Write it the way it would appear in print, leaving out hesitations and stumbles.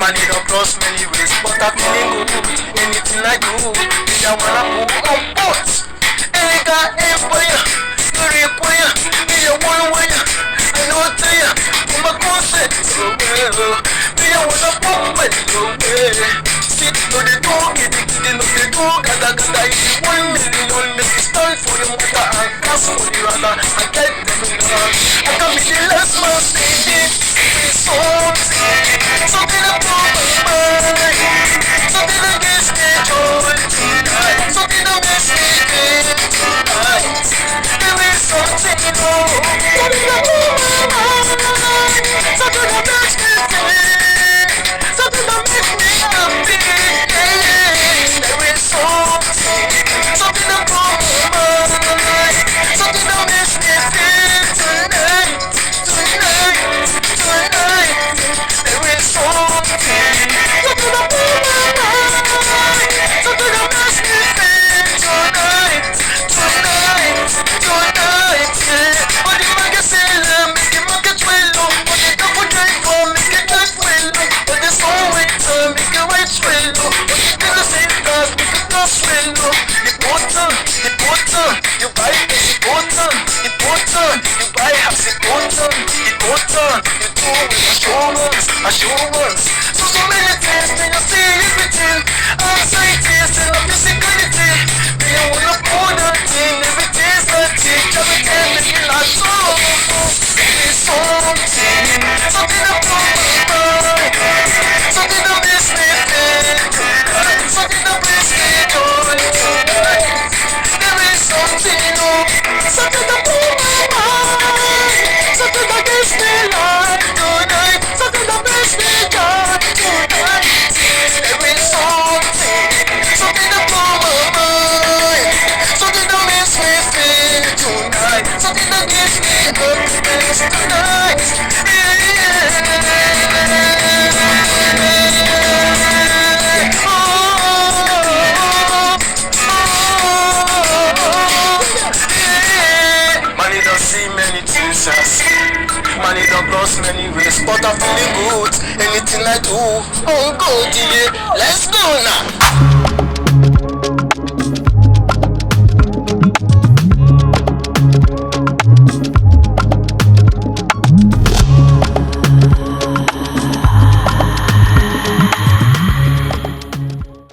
Money don't cross many ways, but I'm feeling good. Anything I do, me I wanna put on pot. Any guy, empire, story empire, me I wanna win. I know I tell ya, I'm a concept. Me I wanna pump it, sit to the door, get it in the door, gada gada, it's 1 million, make it stand for your mother and cash for the rather, I get them in the hand. I can be the last man standing, it's something about my mind, something against me joy tonight, something that makes me feel tonight. There is something, something about my mind, something that makes me feel, something that makes me happy. There is something about my mind, something that makes me feel tonight, tonight, tonight. There is something about my mind, something that makes me feel tonight, tonight, tonight. But if I can say make it market well, but the double drive for make it drive well, but the song with make it right well, but the thing is make it cross well. Important, you buy it, important, you buy house, important, you do with assurance. So many things, then you see everything. Anxieties and a physicality. Me I wanna pour that thing, everything's nothing. Just a can make it like so. It's something about my mind, something that makes me feel, something that makes me joy tonight. There is something about my mind, something that gives me life tonight, something that makes me joy tonight. There is something about my mind, something that makes me feel tonight, something that gives me happiness tonight. Money don't see many things I see. Money don't cross many ways, but I'm feeling good. Anything I do, oh good, yeah. Let's go now.